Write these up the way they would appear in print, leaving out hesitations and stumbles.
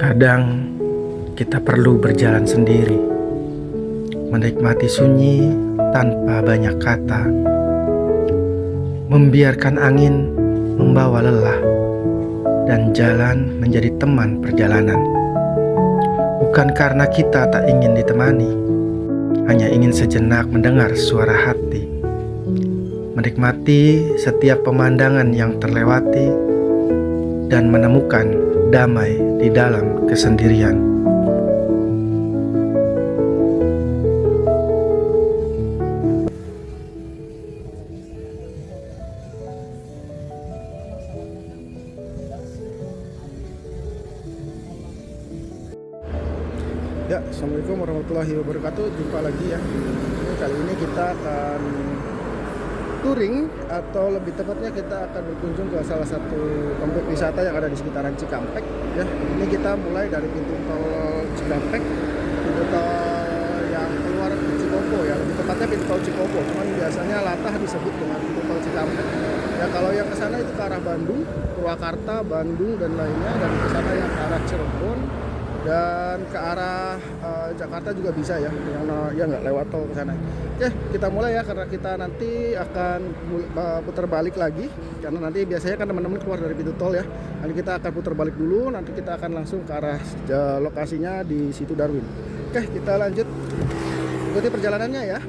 Kadang kita perlu berjalan sendiri, menikmati sunyi tanpa banyak kata, membiarkan angin membawa lelah, dan jalan menjadi teman perjalanan. Bukan karena kita tak ingin ditemani, hanya ingin sejenak mendengar suara hati, menikmati setiap pemandangan yang terlewati, dan menemukan damai di dalam kesendirian. Ya, Assalamualaikum warahmatullahi wabarakatuh. Jumpa lagi ya. Kali ini kita akan touring, atau lebih tepatnya kita akan berkunjung ke salah satu tempat wisata yang ada di sekitaran Cikampek ya. Ini kita mulai dari pintu tol Cikampek, pintu tol yang keluar ke Cikopo ya. Lebih tepatnya pintu tol Cikopo, cuman biasanya latah disebut dengan pintu tol Cikampek. Ya, kalau yang ke sana itu ke arah Bandung, Purwakarta, Bandung dan lainnya, dan ke sana yang ke arah Cirebon dan ke arah Jakarta juga bisa ya, yang ya nggak lewat tol ke sana. Oke, kita mulai ya, karena kita nanti akan putar balik lagi, karena nanti biasanya kan teman-teman keluar dari pintu tol ya. Nanti kita akan putar balik dulu, nanti kita akan langsung ke arah lokasinya di Situ Darwin. Oke, kita lanjut ikuti perjalanannya ya.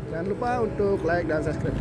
Jangan lupa untuk like dan subscribe.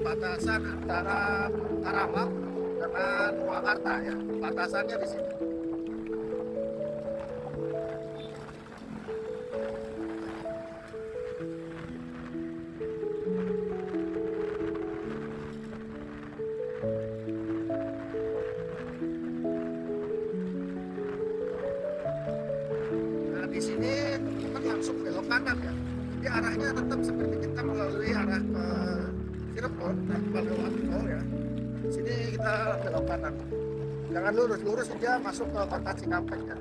Perbatasan antara Karawang dengan Purwakarta ya, batasannya di sini. Nah, di sini teman-teman langsung belok kanan ya. Jadi arahnya tetap seperti kita melalui arah ke Cirebon tanpa lewat tol ya. Di sini kita belok kanan. Jangan lurus aja masuk ke kota Cikampek ya.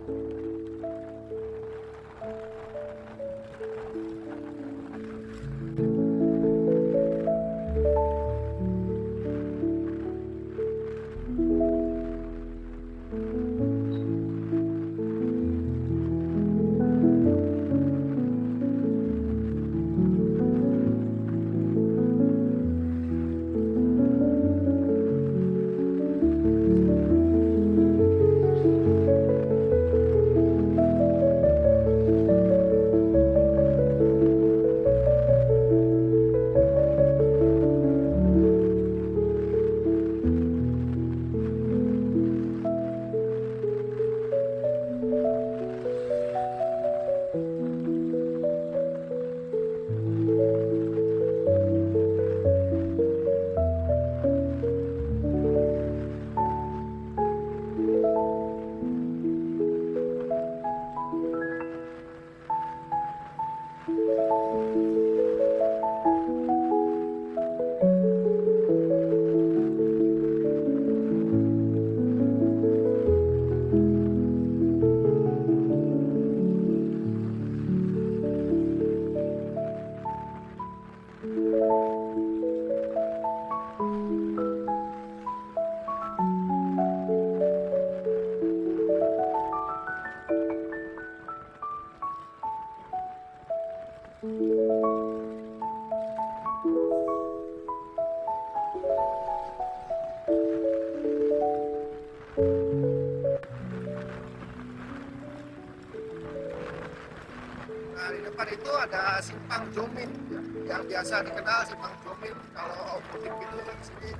Nah, di depan itu ada Simpang Jomin ya, yang biasa dikenal Simpang Jomin. Kalau mudik itu di sini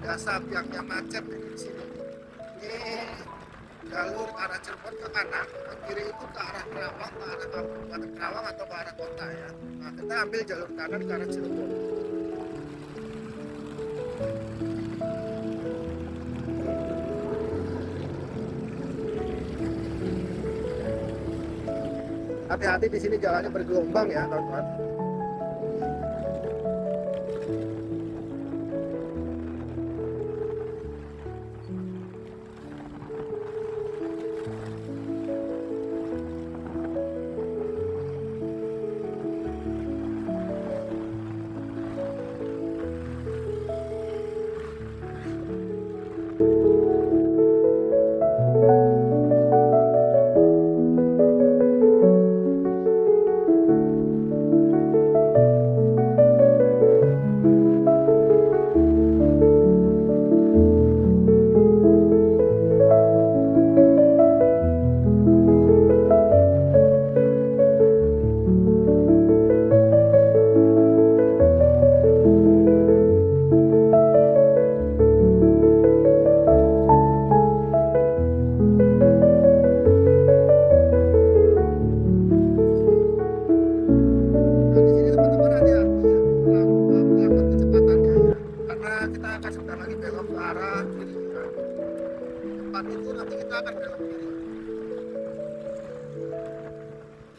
biasa biangnya macet di sini. Ini jalur arah Cirebon ke kanan, ke kiri itu ke arah Kerawang, ke arah Kabupaten Kerawang atau ke arah kota ya. Nah, kita ambil jalur kanan ke arah Cirebon. Hati-hati di sini jalannya bergelombang ya, teman-teman.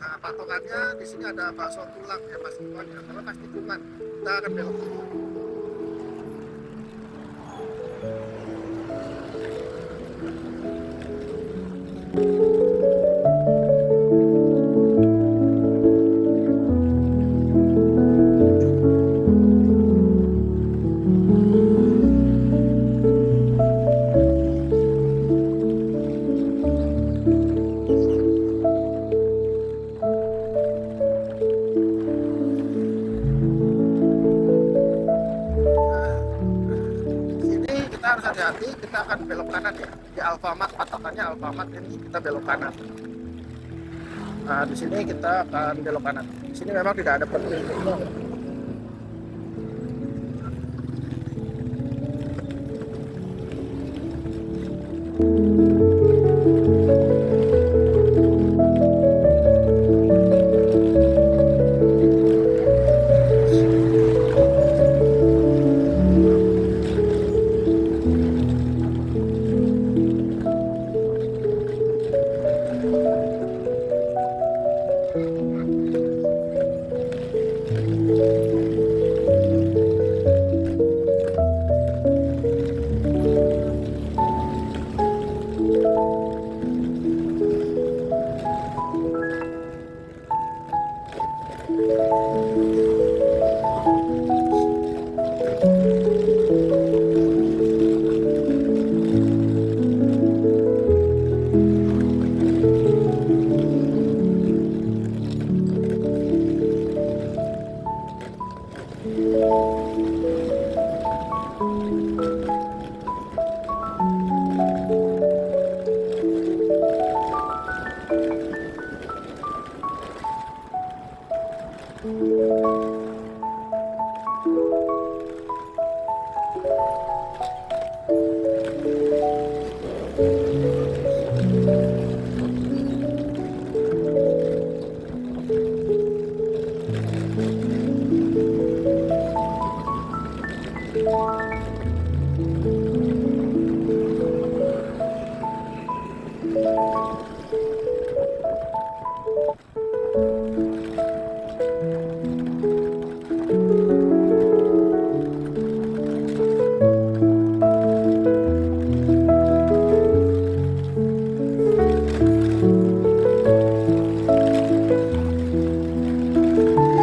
Nah, patokannya di sini ada bakso tulang ya Mas Iwan ya, karena pas tikungan kita akan belok kiri. Harus hati-hati, kita akan belok kanan ya di Alfamart, patokannya Alfamart ini kita belok kanan. Nah, di sini kita akan belok kanan. Di sini memang tidak ada petunjuk.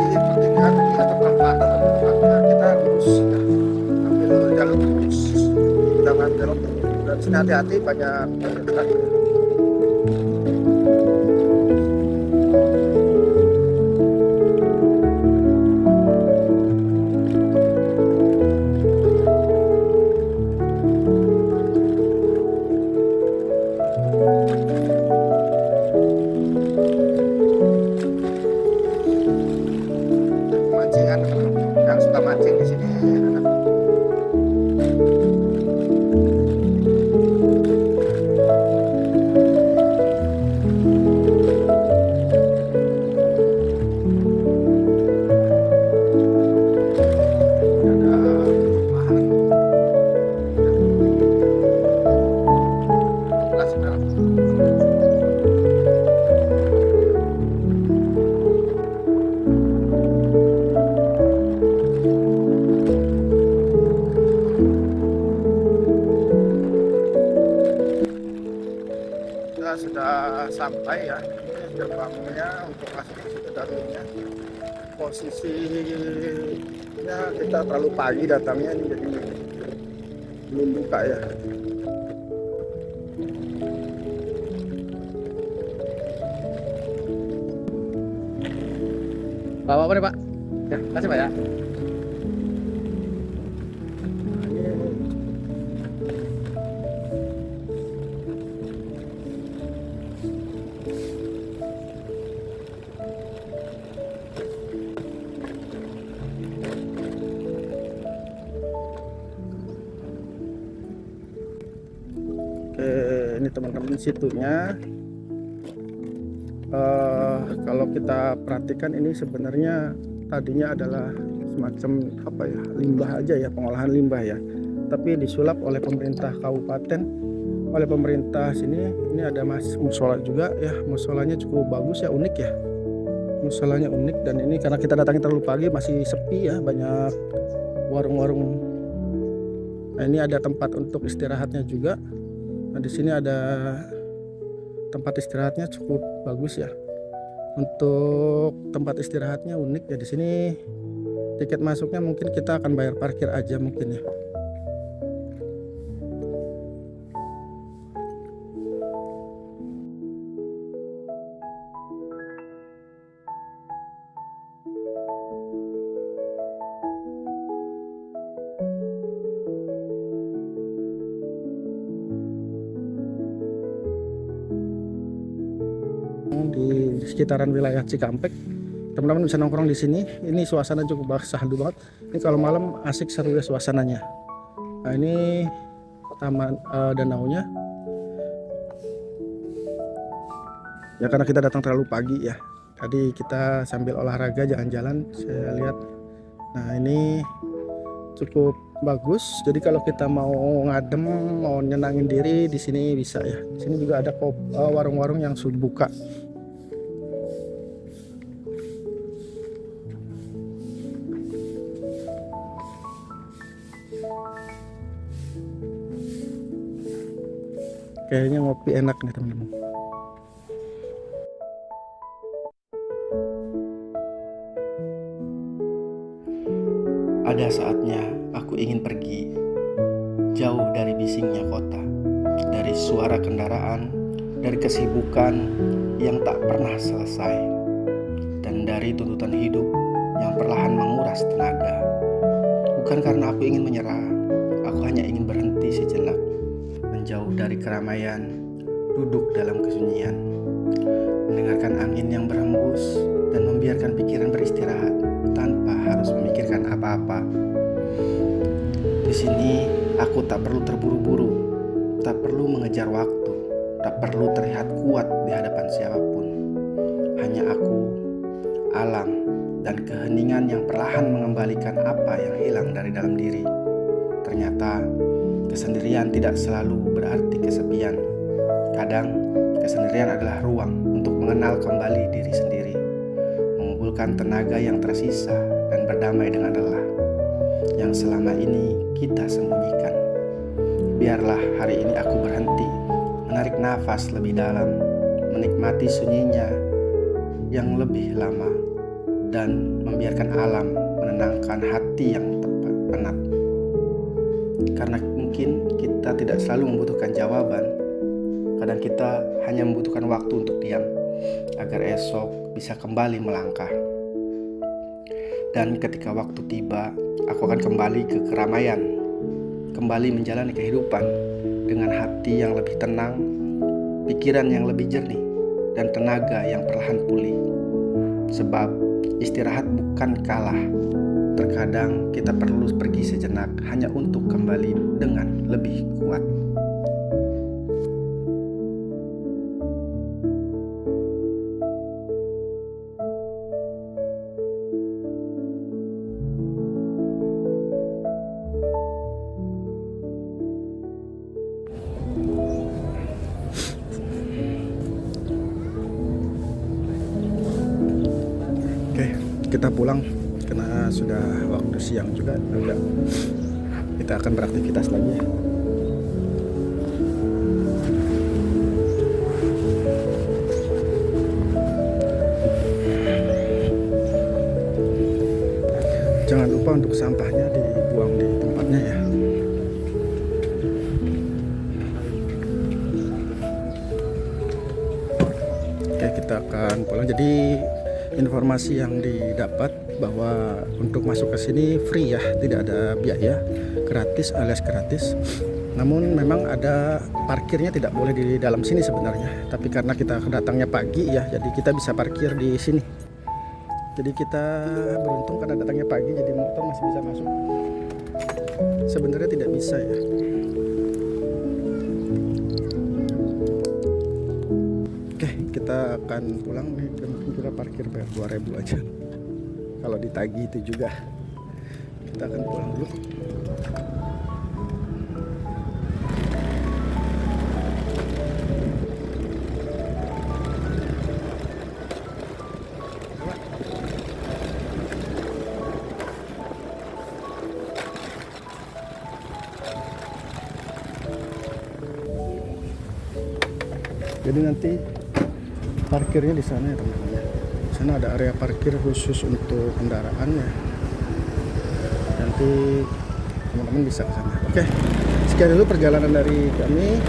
Di pertigaan ini ada perempatan, tapi tepatnya kita lurus ya. Ambil jalur lurus, jangan belok. Dan sini hati-hati, banyak truk. Pemancingan yang suka mancing di sini enak. Ada perumahan kelas merah. Kita sudah sampai ya, ini gerbangnya untuk masuk ke situ dalamnya. Posisinya kita terlalu pagi datangnya, ini jadi belum buka ya. Bawa apa nih Pak? Ya, kasih Pak ya. Oke, ini teman-teman situnya. Kalau kita perhatikan ini sebenarnya tadinya adalah semacam apa ya, limbah aja ya, pengolahan limbah ya. Tapi disulap oleh pemerintah kabupaten, oleh pemerintah sini. Ini ada musola juga ya, musolanya cukup bagus ya, unik ya. Musolanya unik, dan ini karena kita datangnya terlalu pagi masih sepi ya, banyak warung-warung. Nah, ini ada tempat untuk istirahatnya juga. Nah, di sini ada tempat istirahatnya cukup bagus ya. Untuk tempat istirahatnya unik ya. Di sini tiket masuknya mungkin kita akan bayar parkir aja mungkin ya. Di sekitaran wilayah Cikampek, teman-teman bisa nongkrong di sini. Ini suasana cukup syahdu banget. Ini kalau malam asik, seru ya suasananya. Nah, ini taman danaunya ya, karena kita datang terlalu pagi ya. Tadi kita sambil olahraga jalan-jalan, saya lihat. Nah, ini cukup bagus. Jadi kalau kita mau ngadem, mau nyenangin diri di sini bisa ya. Di sini juga ada warung-warung yang sudah buka. Kayaknya ngopi enak nih teman-teman. Ada saatnya aku ingin pergi jauh dari bisingnya kota, dari suara kendaraan, dari kesibukan yang tak pernah selesai, dan dari tuntutan hidup yang perlahan menguras tenaga. Bukan karena aku ingin menyerah, aku hanya ingin berhenti sejenak, menjauh dari keramaian, duduk dalam kesunyian, mendengarkan angin yang berhembus, dan membiarkan pikiran beristirahat tanpa harus memikirkan apa-apa. Di sini aku tak perlu terburu-buru, tak perlu mengejar waktu, tak perlu terlihat kuat di hadapan siapapun. Hanya aku, alam, dan keheningan yang perlahan mengembalikan apa yang hilang dari dalam diri. Ternyata kesendirian tidak selalu berarti kesepian. Kadang Kesendirian adalah ruang untuk mengenal kembali diri sendiri, mengumpulkan tenaga yang tersisa dan berdamai dengan lelah yang selama ini kita sembunyikan. Biarlah hari ini aku berhenti, menarik nafas lebih dalam, menikmati sunyinya yang lebih lama, dan membiarkan alam menenangkan hati yang tepat penat. Karena mungkin kita tidak selalu membutuhkan jawaban, kadang kita hanya membutuhkan waktu untuk diam, agar esok bisa kembali melangkah. Dan ketika waktu tiba, aku akan kembali ke keramaian, kembali menjalani kehidupan dengan hati yang lebih tenang, pikiran yang lebih jernih, dan tenaga yang perlahan pulih. Sebab istirahat bukan kalah. Terkadang kita perlu pergi sejenak hanya untuk kembali dengan lebih kuat. Oke, kita pulang karena sudah waktu siang juga. Kita akan beraktivitas lagi ya. Jangan lupa untuk sampahnya dibuang di tempatnya ya. Oke, kita akan pulang. Jadi informasi yang didapat bahwa untuk masuk ke sini free ya, tidak ada biaya, gratis alias gratis. Namun memang ada parkirnya tidak boleh di dalam sini sebenarnya. Tapi karena kita datangnya pagi ya, jadi kita bisa parkir di sini. Jadi kita beruntung karena datangnya pagi, jadi motor masih bisa masuk. Sebenarnya tidak bisa ya. Oke, kita akan pulang nih. Mungkin kita parkir bayar 2.000 aja. Kalau ditagih itu juga. Kita akan pulang dulu. Jadi nanti parkirnya di sana ya teman-teman ya. Di sana ada area parkir khusus untuk kendaraan ya. Nanti teman-teman bisa ke sana. Oke, sekian dulu perjalanan dari kami.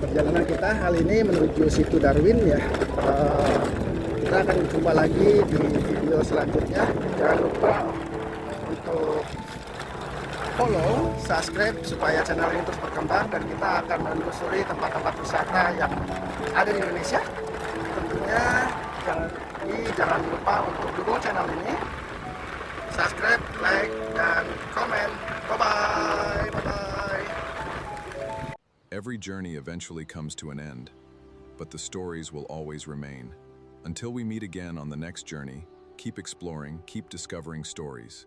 Perjalanan kita kali ini menuju Situ Darwin ya. Kita akan jumpa lagi di video selanjutnya. Jangan lupa untuk follow, subscribe supaya channel ini terus berkembang, dan kita akan menelusuri tempat-tempat wisata yang ada di Indonesia. Tentunya jangan lupa untuk dukung channel ini, subscribe, like, dan komen. Bye bye. Every journey eventually comes to an end, but the stories will always remain. Until we meet again on the next journey, keep exploring, keep discovering stories.